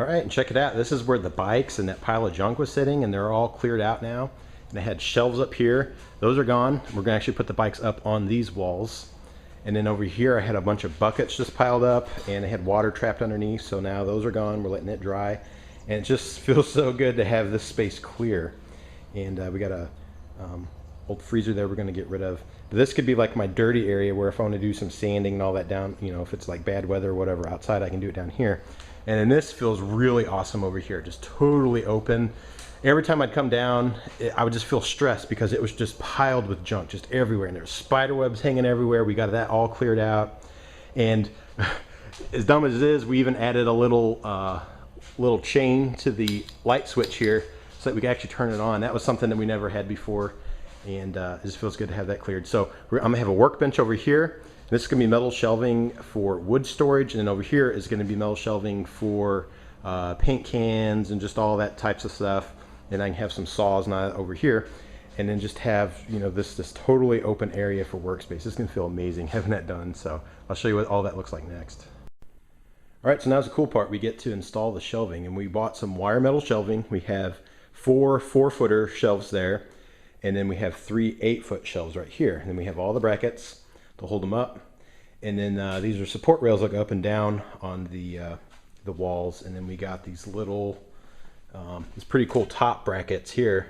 right, and check it out. This is where the bikes and that pile of junk was sitting, and they're all cleared out now. And I had shelves up here. Those are gone. We're gonna actually put the bikes up on these walls. And then over here, I had a bunch of buckets just piled up, and I had water trapped underneath. So now those are gone. We're letting it dry. And it just feels so good to have this space clear. And we got a old freezer there we're gonna get rid of. But this could be like my dirty area where if I want to do some sanding and all that down, you know, if it's like bad weather or whatever outside, I can do it down here. And then this feels really awesome over here, just totally open. Every time I'd come down, I would just feel stressed because it was just piled with junk just everywhere. And there's spider webs hanging everywhere. We got that all cleared out. And as dumb as it is, we even added a little chain to the light switch here so that we could actually turn it on. That was something that we never had before. And it just feels good to have that cleared. So I'm gonna have a workbench over here. This is gonna be metal shelving for wood storage, and then over here is gonna be metal shelving for paint cans and just all that types of stuff. And I can have some saws now over here, and then just have, you know, this totally open area for workspace. It's gonna feel amazing having that done. So I'll show you what all that looks like next. All right, so now's the cool part. We get to install the shelving, and we bought some wire metal shelving. We have 4 4-footer shelves there. And then we have 3 8-foot shelves right here. And then we have all the brackets to hold them up. And then these are support rails that go up and down on the walls. And then we got these little, these pretty cool top brackets here,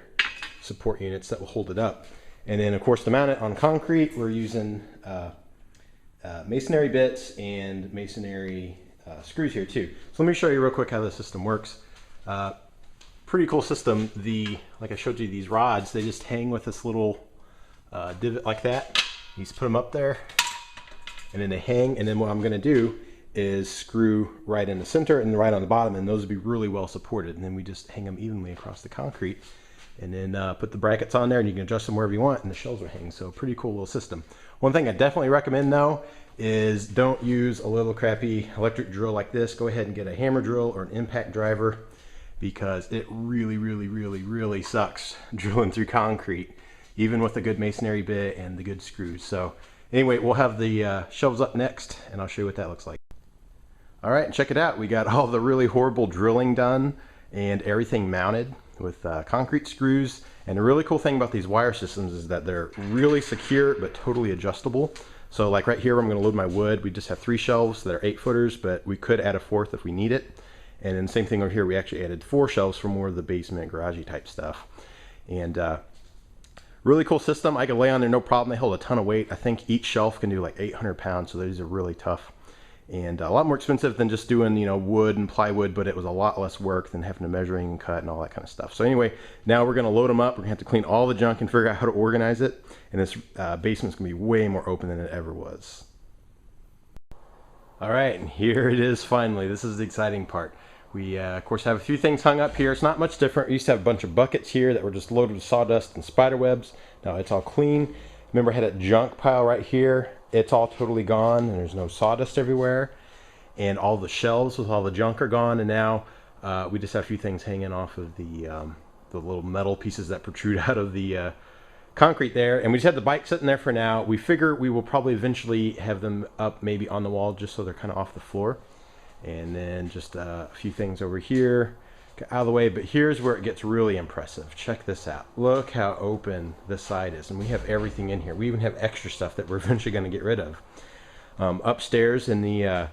support units that will hold it up. And then of course to mount it on concrete, we're using masonry bits and masonry screws here too. So let me show you real quick how the system works. Pretty cool system. Like I showed you, these rods, they just hang with this little divot like that. You just put them up there and then they hang, and then what I'm going to do is screw right in the center and right on the bottom, and those would be really well supported. And then we just hang them evenly across the concrete, and then put the brackets on there, and you can adjust them wherever you want, and the shelves are hanging. So pretty cool little system. One thing I definitely recommend though is don't use a little crappy electric drill like this. Go ahead and get a hammer drill or an impact driver, because it really sucks drilling through concrete, even with a good masonry bit and the good screws. So anyway, we'll have the shelves up next, and I'll show you what that looks like. All right, and check it out. We got all the really horrible drilling done and everything mounted with concrete screws. And the really cool thing about these wire systems is that they're really secure but totally adjustable. So like right here where I'm going to load my wood, we just have 3 shelves that are 8-footers, but we could add a 4th if we need it. And then same thing over here, we actually added 4 shelves for more of the basement garagey type stuff. And really cool system. I can lay on there no problem. They hold a ton of weight. I think each shelf can do like 800 pounds, so these are really tough. And a lot more expensive than just doing, you know, wood and plywood, but it was a lot less work than having to measuring and cut and all that kind of stuff. So anyway, now we're gonna load them up. We're gonna have to clean all the junk and figure out how to organize it. And this basement's gonna be way more open than it ever was. All right, and here it is finally. This is the exciting part. We, of course, have a few things hung up here. It's not much different. We used to have a bunch of buckets here that were just loaded with sawdust and spider webs. Now it's all clean. Remember, I had a junk pile right here. It's all totally gone, and there's no sawdust everywhere. And all the shelves with all the junk are gone. And now we just have a few things hanging off of the little metal pieces that protrude out of the concrete there. And we just have the bike sitting there for now. We figure we will probably eventually have them up maybe on the wall just so they're kind of off the floor. And then just a few things over here, get out of the way. But here's where it gets really impressive. Check this out. Look how open this side is. And we have everything in here. We even have extra stuff that we're eventually going to get rid of. Upstairs in the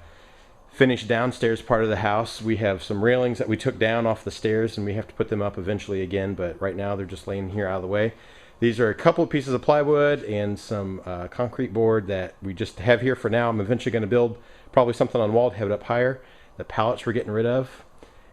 finished downstairs part of the house, we have some railings that we took down off the stairs, and we have to put them up eventually again. But right now they're just laying here out of the way. These are a couple of pieces of plywood and some concrete board that we just have here for now. I'm eventually going to build probably something on the wall to have it up higher. The pallets we're getting rid of.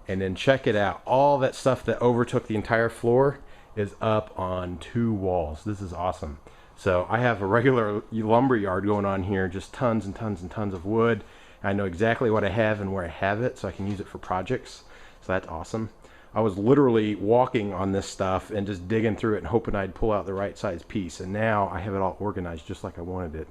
And then check it out. All that stuff that overtook the entire floor is up on 2 walls. This is awesome. So I have a regular lumber yard going on here, just tons and tons and tons of wood. I know exactly what I have and where I have it, so I can use it for projects. So that's awesome. I was literally walking on this stuff and just digging through it and hoping I'd pull out the right size piece. And now I have it all organized just like I wanted it.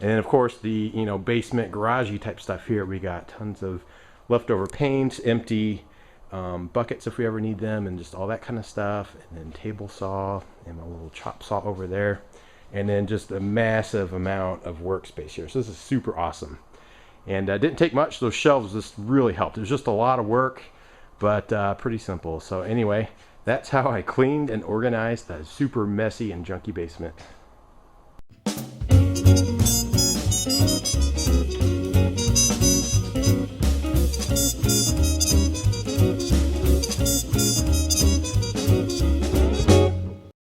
And then of course the, you know, basement garagey type stuff here. We got tons of leftover paint, empty buckets if we ever need them, and just all that kind of stuff. And then table saw and a little chop saw over there. And then just a massive amount of workspace here. So this is super awesome. And didn't take much. Those shelves just really helped. It was just a lot of work. but pretty simple. So anyway, that's how I cleaned and organized a super messy and junky basement.